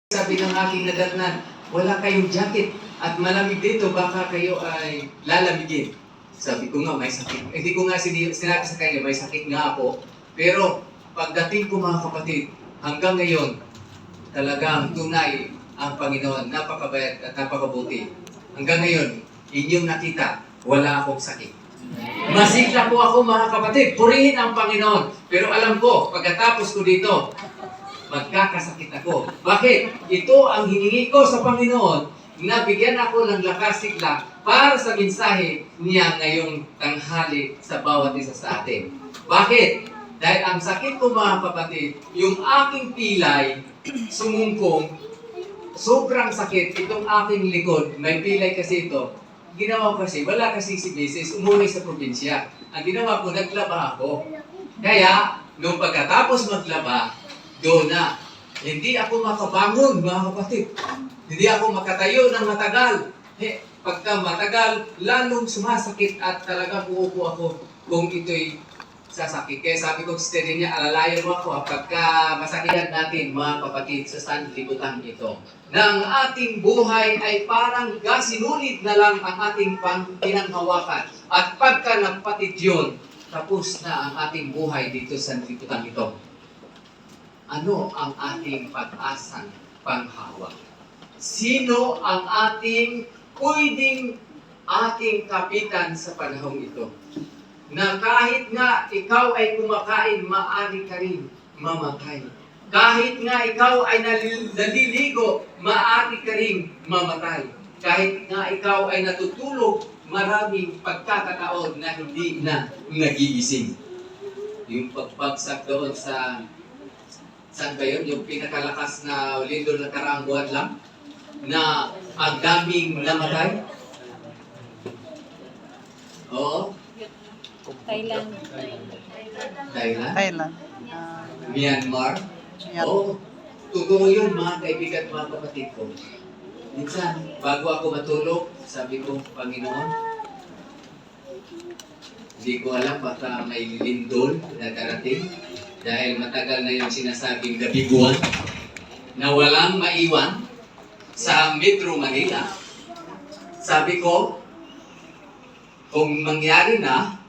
Sabi ng aking nadatnan, wala kayong jacket at malamig dito, baka kayo ay lalamigin. Sabi ko nga, may sakit. Hindi ko nga sinabi sa kanya, may sakit nga ako. Pero pagdating ko mga kapatid, hanggang ngayon, talagang tunay ang Panginoon, napakabayad at napakabuti. Hanggang ngayon, inyong nakita, wala akong sakit. Masigla po ako mga kapatid, purihin ang Panginoon. Pero alam ko, pagkatapos ko dito, magkakasakit ako. Bakit? Ito ang hiningi ko sa Panginoon na bigyan ako ng lakas sigla para sa mensahe niya ngayong tanghali sa bawat isa sa atin. Bakit? Dahil ang sakit ko mga kapatid, yung aking pilay, sumungkong, sobrang sakit, itong aking likod, may pilay kasi ito, ginawa ko kasi, wala kasi si Mrs. umuwi sa probinsya. Ang ginawa ko, naglaba ako. Kaya, nung pagkatapos maglaba, doon na. Hindi ako makabangon, mga kapatid. Hindi ako makatayo ng matagal. Pagka matagal, lalong sumasakit at talaga uupo ako kung ito'y sasakit. Kaya sabi ko, sister niya, alalayan mo ako pagka masakitan natin, mga kapatid, sa sanlibutan ito. Na ang ating buhay ay parang gasinulid na lang ang ating pinanghawakan. At pagka nagpatid yun, tapos na ang ating buhay dito sa sanlibutan ito. Ano ang ating pag-asang panghawak? Sino ang ating pwedeng ating kapitan sa panahong ito? Na kahit nga ikaw ay kumakain, maaari ka rin mamatay. Kahit nga ikaw ay naliligo, maaari ka rin mamatay. Kahit nga ikaw ay natutulog, maraming pagkakataon na hindi na nagigising. Yung pagbagsak doon sa saan ba yun? Yung pinakalakas na lindol na karaang buwan lang? Na ang daming namatay? Oo? Thailand. Thailand? Myanmar? Oo. Totoo yun mga kaibigan, mga kapatid ko. Minsan, bago ako matulog, sabi ko, Panginoon, hindi ko alam baka may lindol na darating. Dahil matagal na yung sinasabing gabiguan na walang maiwan sa Metro Manila. Sabi ko, kung mangyari na,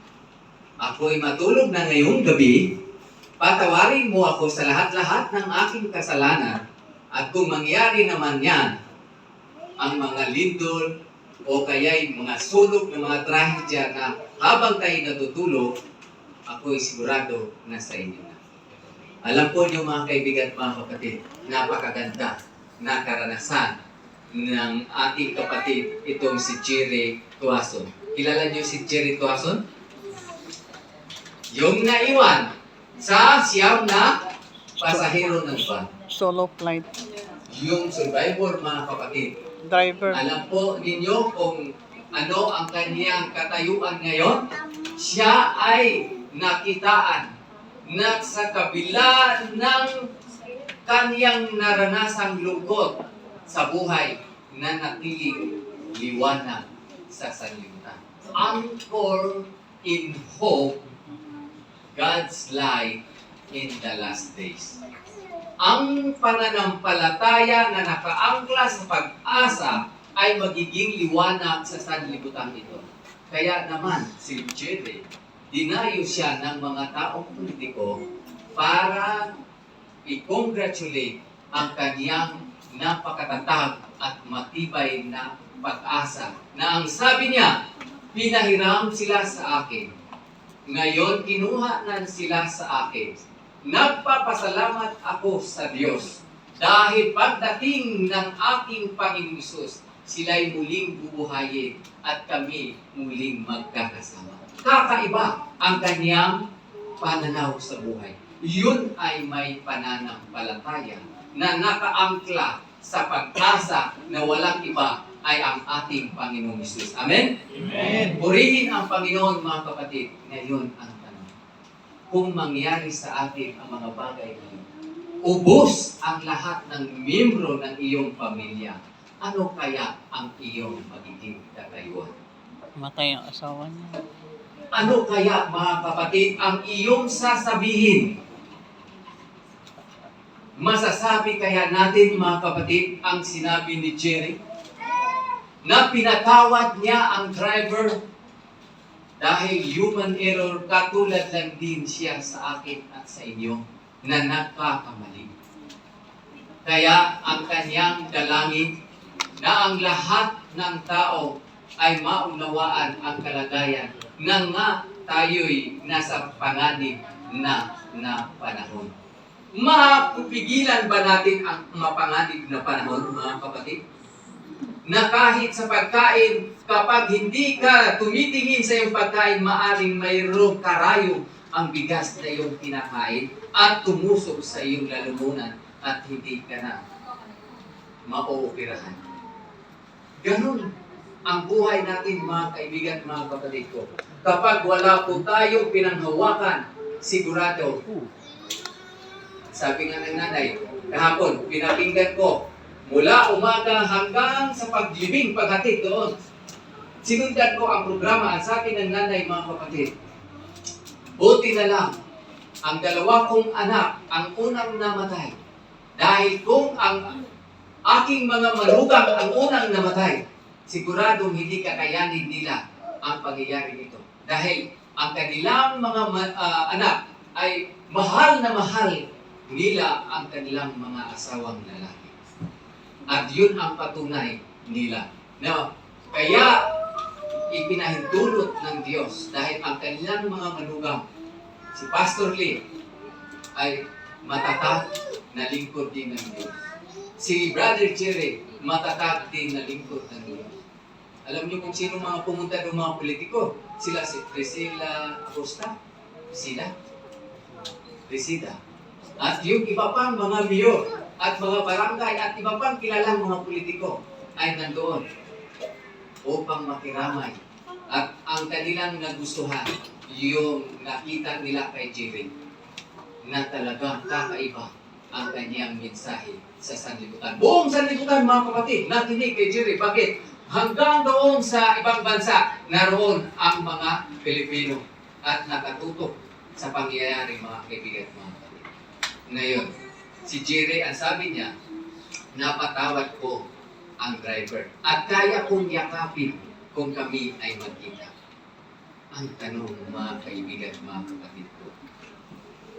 ako'y matulog na ngayong gabi, patawarin mo ako sa lahat-lahat ng aking kasalanan. At kung mangyari naman yan, ang mga lindol o kaya'y mga sunog ng mga trahedya na habang tayo natutulog, ako'y sigurado na sa inyo. Alam po niyo mga kaibigan at mga kapatid, napakaganda na karanasan ng ating kapatid, itong si Jerry Tuason. Kilala niyo si Jerry Tuason? Yung naiwan sa siyam na pasahero ng van. Solo flight. Yung survivor mga kapatid. Driver. Alam po ninyo kung ano ang kanyang katayuan ngayon? Siya ay nakitaan na sa kabila ng kanyang naranasang lungkot sa buhay na natiling liwanag sa sanlibutan. Anchor in hope, God's light in the last days. Ang pananampalataya na nakaangkla sa pag-asa ay magiging liwanag sa sanlibutan ito. Kaya naman, si Jerry, dinayo siya ng mga taong politiko para i-congratulate ang kanyang napakatatag at matibay na pag-asa na ang sabi niya, pinahiram sila sa akin. Ngayon, kinuha na sila sa akin. Nagpapasalamat ako sa Diyos dahil pagdating ng aking Panginoong Hesus, sila'y muling bubuhayin at kami muling magkakasama. Kakaiba ang kanyang pananaw sa buhay. Yun ay may pananampalataya na nakaangkla sa pag-asa na walang iba ay ang ating Panginoong Hesus. Amen? Amen. Purihin ang Panginoon mga kapatid. Ngayon ang tanong. Kung mangyari sa atin ang mga bagay na yun, ubos ang lahat ng miyembro ng iyong pamilya, ano kaya ang iyong magiging katayuan? Matay ang asawa niya. Ano kaya mga kapatid ang iyong sasabihin? Masasabi kaya natin mga kapatid ang sinabi ni Jerry na pinatawad niya ang driver dahil human error, katulad lang din siya sa akin at sa inyo na nagkakamali. Kaya ang kanyang dalangin na ang lahat ng tao ay maunawaan ang kalagayan na nga tayo'y nasa panganib na panahon. Mapipigilan ba natin ang mapanganib na panahon, mga kapatid? Na kahit sa pagkain, kapag hindi ka tumitingin sa iyong pagkain, maaring mayroong karayo ang bigas na iyong kinakain at tumusok sa iyong lalamunan at hindi ka na maooperahan. Ganun ang buhay natin, mga kaibigan, mga kapatid ko. Kapag wala po tayong pinanghawakan, sigurado, sabi nga ng nanay, kahapon, pinakinggan ko, mula umaga hanggang sa paglibing, paghatid doon. Sinundan ko ang programa. Ang sabi ng nanay, mga kapatid, buti na lang, ang dalawa kong anak ang unang namatay. Dahil kung ang aking mga manugang ang unang namatay, siguradong hindi kakayanin nila ang pangyayari nito. Dahil ang kanilang mga anak ay mahal na mahal nila ang kanilang mga asawang lalaki. At yun ang patunay nila. No? Kaya ipinahintulot ng Diyos dahil ang kanilang mga manugang, si Pastor Lee, ay matatag na lingkod din ng Diyos. Si Brother Jerry, matatag din na lingkod ng Diyos. Alam niyo kung sino mga pumunta ng mga politiko? Sila si Priscilla Acosta, Resida. At yung iba pang mga mayor at mga barangay at iba pang kilalang mga politiko ay nandoon upang makiramay. At ang kanilang nagustuhan, yung nakita nila kay Jerry, na talagang kakaiba ang kanyang mensahe sa sanlibutan. Buong sanlibutan, mga kapatid, natinig kay Jerry. Bakit? Hanggang doon sa ibang bansa, naroon ang mga Pilipino at nakatutok sa pangyayari, mga kaibigan, mga kapatid. Ngayon, si Jerry, ang sabi niya, napatawad ko ang driver at kaya kong yakapin kung kami ay magkita. Ang tanong, mga kaibigan, mga kapatid ko,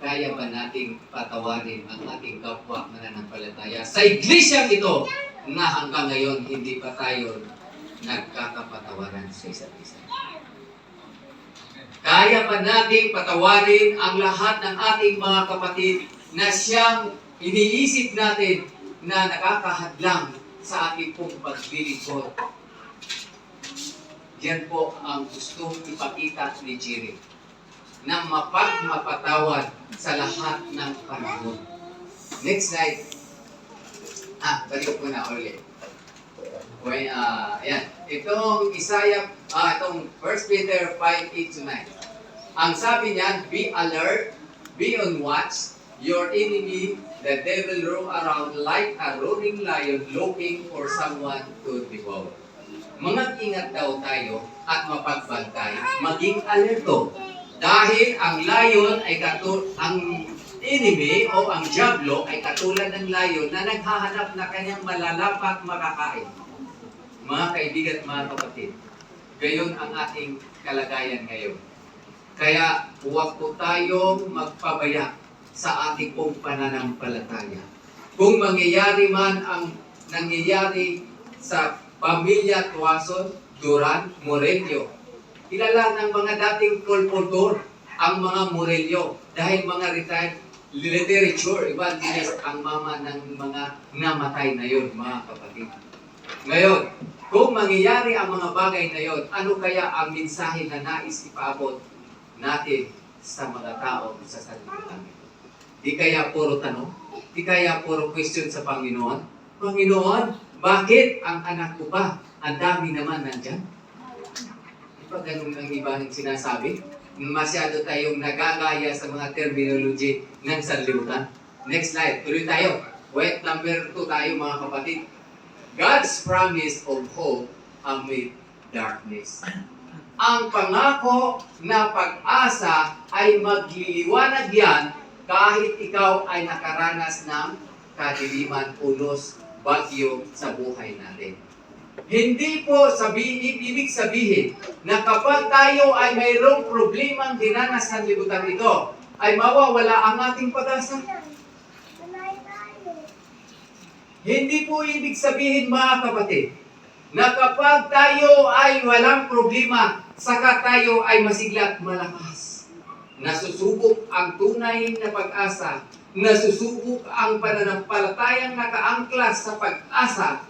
kaya ba nating patawarin ang ating kapwa mananampalataya sa iglesyang ito na hanggang ngayon hindi pa tayo nagkakapatawaran sa isa't isa? Kaya pa nating patawarin ang lahat ng ating mga kapatid na siyang iniisip natin na nakakahadlang sa ating pong paglilingkod? Yan po ang gustong ipakita ni Jerry, na mapagmapatawad sa lahat ng panahon. Next slide. Balik ko na ulit. Okay, yan. Itong itong 1 Peter 5:8-9. Ang sabi niyan, be alert, be on watch, your enemy, the devil, roam around like a roaring lion looking for someone to devour. Mag-ingat daw tayo at mapagbantay, maging alerto. Dahil ang lion ay ang enemy o ang diablo ay katulad ng lion na naghahanap na kanyang malalapat makakain. Mga kaibigan at mga kapatid, gayon ang ating kalagayan ngayon. Kaya huwag po tayong magpabaya sa ating pong pananampalataya. Kung mangyayari man ang nangyayari sa pamilya Tuason, Duran, Morello, kilala ng mga dating kolpodor ang mga Morello dahil mga retired literature evangelist ang mama ng mga namatay na yon, mga kapatid. Ngayon, kung mangyayari ang mga bagay na yon, ano kaya ang mensahe na nais ipaabot natin sa mga tao sa sanlibutan ito? Di kaya puro tanong? Di kaya puro question sa Panginoon? Panginoon, bakit ang anak ko ba? Ang dami naman nandyan. Di ba ganun ang ibang sinasabi? Masyado tayong nagagaya sa mga terminology ng sanlibutan. Next slide. Tuloy tayo. Point number 2 tayo, mga kapatid. God's promise of hope amid darkness. Ang pangako na pag-asa ay magliliwanag yan kahit ikaw ay nakaranas ng kadiliman, unos, bagyo sa buhay natin. Hindi po ibig sabihin na kapag tayo ay mayroong problemang dinanas ng libutan ito, ay mawawala ang ating pag-asa. Hindi po ibig sabihin, mga kapatid, na kapag tayo ay walang problema, saka tayo ay masigla at malakas. Nasusubok ang tunay na pag-asa, nasusubok ang pananampalatayang nakaangklas sa pag-asa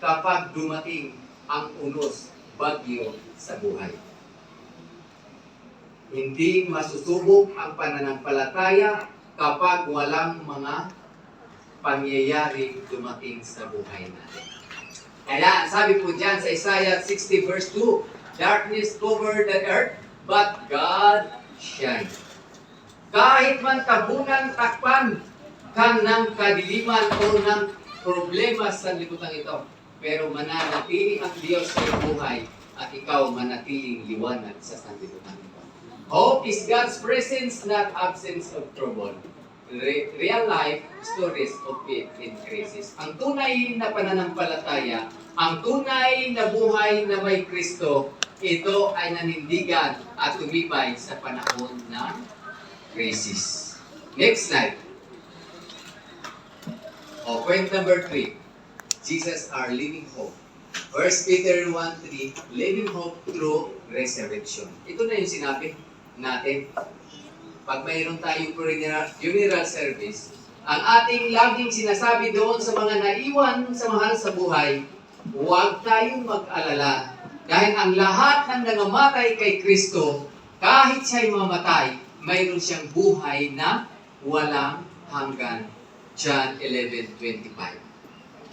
kapag dumating ang unos, bagyo sa buhay. Hindi masusubok ang pananampalataya kapag walang mga pangyayaring dumating sa buhay natin. Kaya sabi po dyan sa Isaiah 60 verse 2, darkness covered the earth, but God shine. Kahit man tabunan takpan kan ng kadiliman o ng problema sa liputan ito, pero mananatili ang Diyos sa iyong buhay at ikaw manatiling liwanag sa sanlibutan ito. Hope is God's presence, not absence of trouble. Real life stories of faith in crisis. Ang tunay na pananampalataya, ang tunay na buhay na may Kristo, ito ay nanindigan at tumibay sa panahon ng crisis. Next slide. Point number 3. Jesus our living hope. 1 Peter 1:3, living hope through resurrection. Ito na yung sinabi natin. Pag mayroon tayong funeral service, ang ating laging sinasabi doon sa mga naiwan sa mahal sa buhay, huwag tayong mag-alala. Dahil ang lahat ng nangamatay kay Kristo, kahit siya'y mamatay, mayroon siyang buhay na walang hanggan. John 11:25.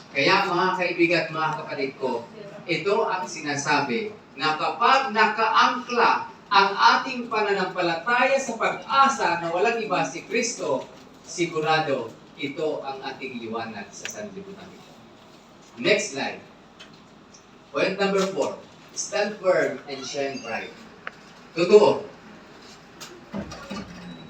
Kaya mga kaibigan at mga kapatid ko, ito ang sinasabi na kapag nakaangkla ang ating pananampalataya sa pag-asa na walang iba si Kristo, sigurado ito ang ating liwanag sa sanlibutan ito. Next slide. Point number 4. Stand firm and shine bright. Totoo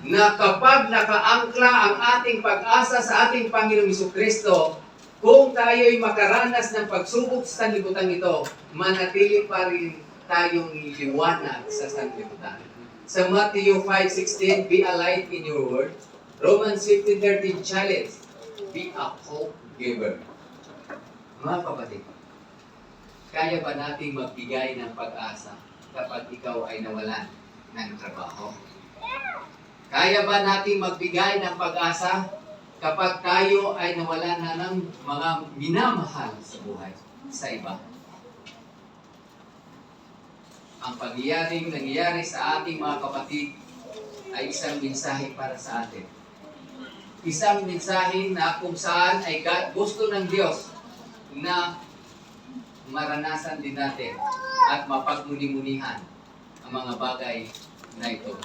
na kapag nakaangkla ang ating pag-asa sa ating Panginoong Jesucristo, kung tayo'y makaranas ng pagsubok sa sanlibutan ito, manatili pa rin tayong liwanag sa sanlibutan. Sa Matthew 5:16, be a light in your word. Romans 15:13, challenge, be a hope giver. Mga kapatid, kaya ba nating magbigay ng pag-asa kapag ikaw ay nawalan ng trabaho? Kaya ba nating magbigay ng pag-asa kapag tayo ay nawalan na ng mga minamahal sa buhay, sa iba? Ang pangyayaring nangyayari sa ating mga kapatid ay isang mensahe para sa atin. Isang mensahe na kung saan ay gusto ng Diyos na maranasan din natin at mapagmuni-munihan ang mga bagay na ito,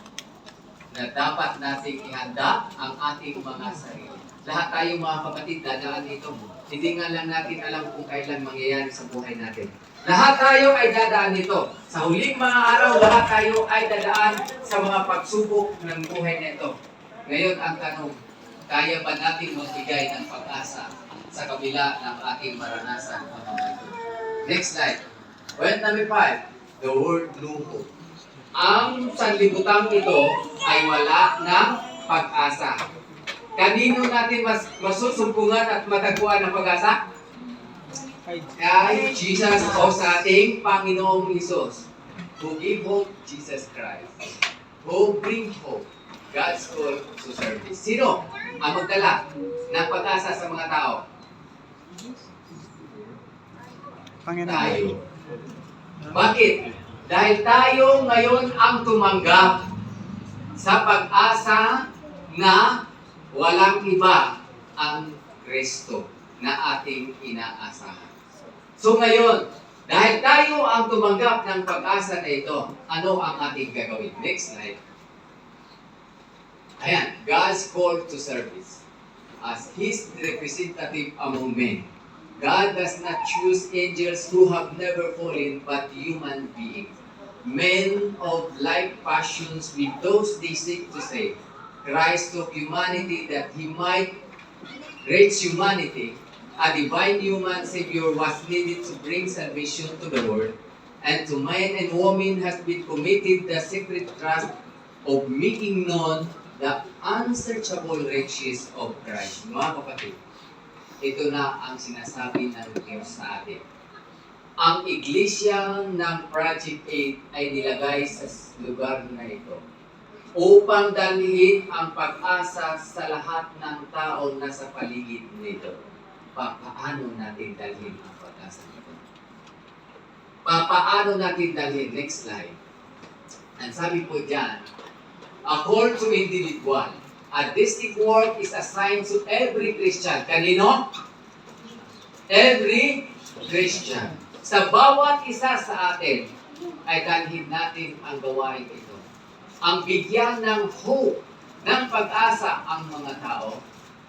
na dapat nating ihanda ang ating mga sarili. Lahat tayo mga kapatid, dadaan dito. Hindi nga lang natin alam kung kailan mangyayari sa buhay natin. Lahat tayo ay dadaan nito. Sa huling mga araw, lahat tayo ay dadaan sa mga pagsubok ng buhay nito. Ngayon ang tanong, kaya ba natin magbigay ng pag-asa sa kabila ng ating maranasan mga ito? Next slide. Point number 5, the word luho. Ang sanlibutan ito ay wala ng pag-asa. Kanino natin masusumpungan at matagpuan ng pag-asa? Kay Jesus o sa ating Panginoong Hesus, who give hope, Jesus Christ, who bring hope, God's call to service. Sino ang magdala ng pag-asa sa mga tao? Tayo. Bakit? Dahil tayo ngayon ang tumanggap sa pag-asa na walang iba ang Kristo na ating inaasahan. So ngayon, dahil tayo ang tumanggap ng pag-asa na ito, ano ang ating gagawin? Next slide. Ayan, God's call to service. As His representative among men, God does not choose angels who have never fallen, but human beings. Men of like passions with those they seek to save. Christ took humanity that He might reach humanity, a divine human Savior was needed to bring salvation to the world, and to man and woman has been committed the sacred trust of making known the unsearchable riches of Christ. Mga kapatid, ito na ang sinasabi ng Diyos sa atin. Ang iglesia ng Project 8 ay nilagay sa lugar na ito upang dalhin ang pag-asa sa lahat ng tao na sa paligid nito. Paano natin dalhin ang pag-asa nito? Paano natin dalhin? Next slide. Ang sabi po dyan, a call to individual. A distinct work is assigned to every Christian. Kanino? Every Christian. Sa bawat isa sa atin, ay dalhin natin ang gawain ito. Ang bigyan ng hope, ng pag-asa ang mga tao.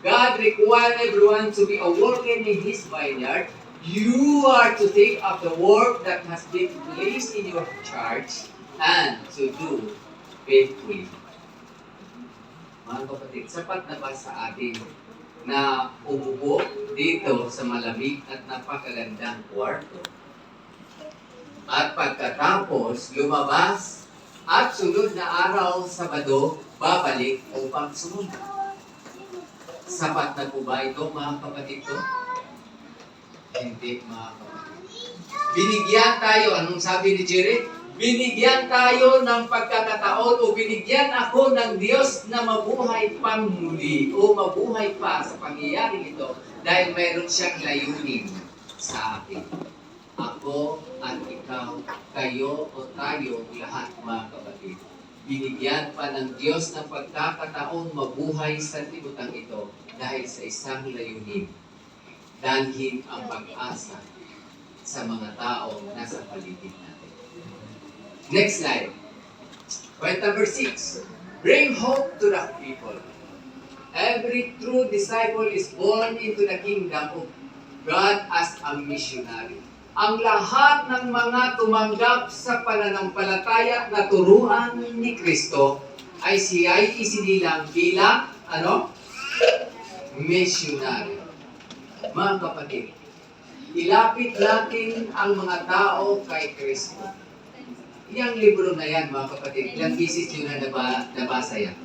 God requires everyone to be a worker in His vineyard. You are to take up the work that has been placed in your charge and to do faithfully. Mga kapatid, sapat na ba sa atin na umupo dito sa malamig at napakagandang kwarto? At pagkatapos, lumabas at sunod na araw, Sabado, babalik upang sumunod. Sapat na po ba ito, mga kapatid ko? Hindi, mga kapatid. Binigyan tayo, anong sabi ni Jerry? Binigyan tayo ng pagkakataon o binigyan ako ng Diyos na mabuhay pa muli o mabuhay pa sa pangyayari ito dahil mayroon siyang layunin sa akin. Ako at ikaw, kayo o tayo, lahat mga kapatid. Binigyan pa ng Diyos ng pagkakataon mabuhay sa libutan ito dahil sa isang layunin. Dalhin ang pag-asa sa mga taong nasa paligid natin. Next slide. Point number 6. Bring hope to the people. Every true disciple is born into the kingdom of God as a missionary. Ang lahat ng mga tumanggap sa pananampalataya na turuan ni Kristo ay siya'y isinilang bilang, missionary. Mga kapatid, ilapit natin ang mga tao kay Kristo. Yang libro na yan, mga kapatid, ilang thesis yun na nabasa yan?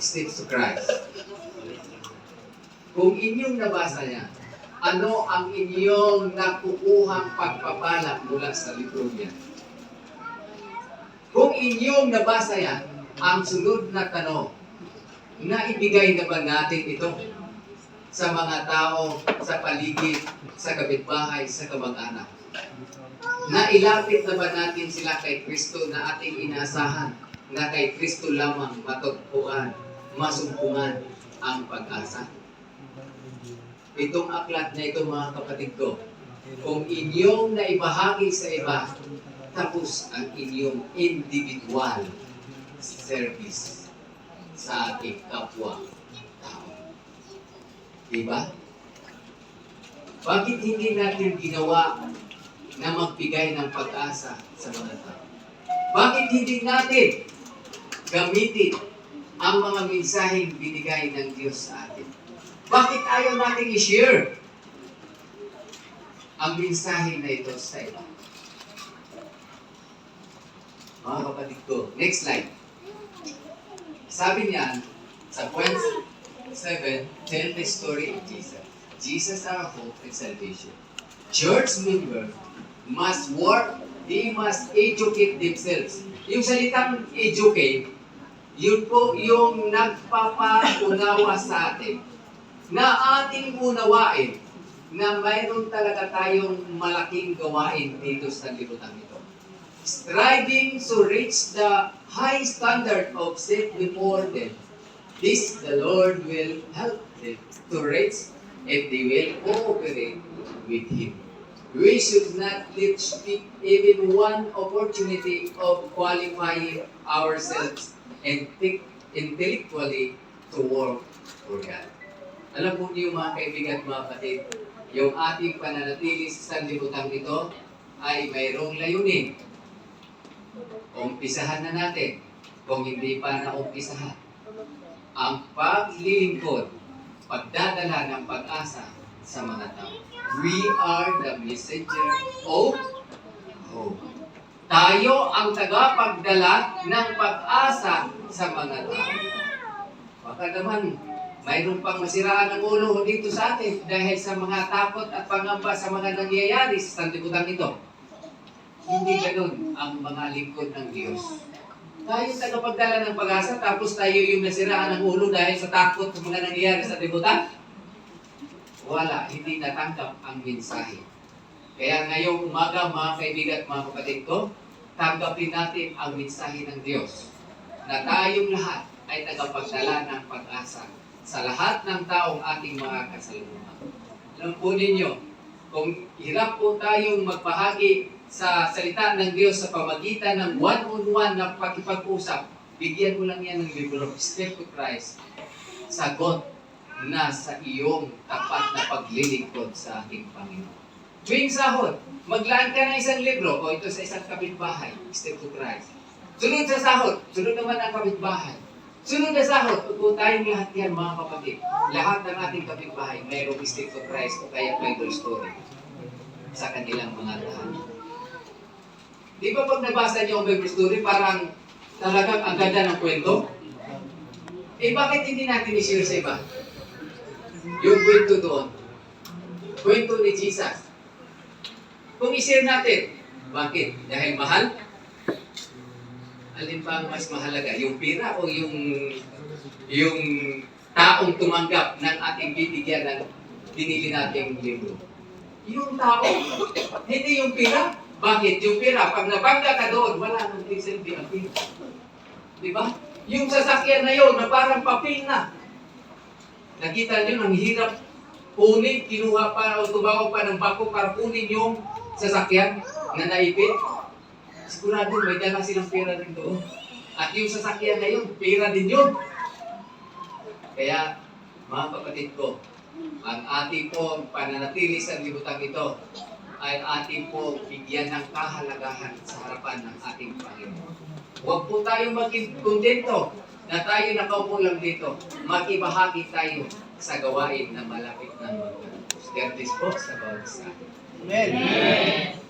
Steps to Christ. Kung inyong nabasa yan, ano ang inyong nakukuhang pagpapala mula sa libro niya? Kung inyong nabasa yan, ang sunod na tanong, naibigay na ba natin ito sa mga tao, sa paligid, sa kapitbahay, sa kamag-anak? Nailapit na ba natin sila kay Kristo na ating inaasahan na kay Kristo lamang matagpuan, masumpungan ang pag-asa? Itong aklat na ito, mga kapatid ko, kung inyong naibahagi sa iba, tapos ang inyong individual service sa ating kapwa-tao. Diba? Bakit hindi natin ginawa na magbigay ng pag-asa sa mga tao? Bakit hindi natin gamitin ang mga mensaheng binigay ng Diyos sa atin? Bakit ayaw natin i-share ang mensahe na ito sa iba? Mga kapatid ko, next slide. Sabi niya sa point 7, tell the story of Jesus. Jesus our hope and salvation. Church members must work, they must educate themselves. Yung salitang educate, yun po yung nagpapaunawa sa atin na ating unawain na mayroon talaga tayong malaking gawain dito sa libutan ito. Striving to reach the high standard of self before them. This the Lord will help them to reach if they will cooperate with Him. We should not let slip even one opportunity of qualifying ourselves and think intellectually to work for God. Alam po niyo mga kaibigan, mga kapatid, yung ating pananatili sa sanlibutan ito ay mayroong layunin. Umpisahan na natin kung hindi pa naumpisahan. Ang paglilingkod pagdadala ng pag-asa sa mga tao. We are the messenger of hope. Tayo ang tagapagdala ng pag-asa sa mga tao. Baka naman, mayroon pang masiraan ng ulo dito sa atin dahil sa mga takot at pangamba sa mga nangyayari sa sanlibutan ito. Hindi ganun ang mga lingkod ng Diyos. Tayo tagapagdala ng pag-asa tapos tayo yung nasiraan ng ulo dahil sa takot sa mga nangyayari sa sanlibutan. Wala, hindi natanggap ang mensahe. Kaya ngayong umaga, mga kaibigan at mga kapatid ko, tanggapin natin ang mensahe ng Diyos na tayong lahat ay tagapagdala ng pag-asa sa lahat ng taong ating mga kasalungan. Alam po ninyo, kung hirap po tayong magbahagi sa salita ng Diyos sa pamagitan ng one-on-one na pakipag-usap, bigyan mo lang yan ng libro, Step to Christ. Sagot na sa iyong tapat na paglilingkod sa ating Panginoon. Tuwing sahod, maglaan ka ng isang libro o ito sa isang kapitbahay, Step to Christ. Sunod sa sahod, sunod naman ang kapitbahay. Sunod na sahod, po tayong lahat yan mga kapatid. Lahat ng ating kapitbahay, mayroong Step to Christ o kaya Bible story sa kanilang mga tahanan. Di ba pag nabasa niyo ang Bible story, parang talagang ang ganda ng kwento? Eh bakit hindi natin i-share sa iba? Yung kwento doon, kwento ni Jesus. Kung i-share natin, bakit? Dahil mahal? Alin pa ang mas mahalaga? Yung pira o yung taong tumanggap ng ating bibigyan ng binili nating libro? Yung tao, hindi yung pira. Bakit? Yung pira, pag nabangga ka doon, wala nang silbi ang pira. Di ba? Yung sasakyan na yun, na parang papel na. Nakita nyo, ang hirap kunin, kinuha pa o tumawa pa ng bako para kunin yung sasakyan na naipit. Sigurado may dala silang pera rin doon. At yung sasakyan na yun, pera din yun. Kaya, mga kapatid ko, ang ating po pananatili sa libutan ito ay ating po bigyan ng kahalagahan sa harapan ng ating Panginoon. Huwag po tayong maging kontento na tayo nakaupo lang dito. Makibahagi tayo sa gawain na malapit ng magtatapos. God bless po sa bawat isa. Amen.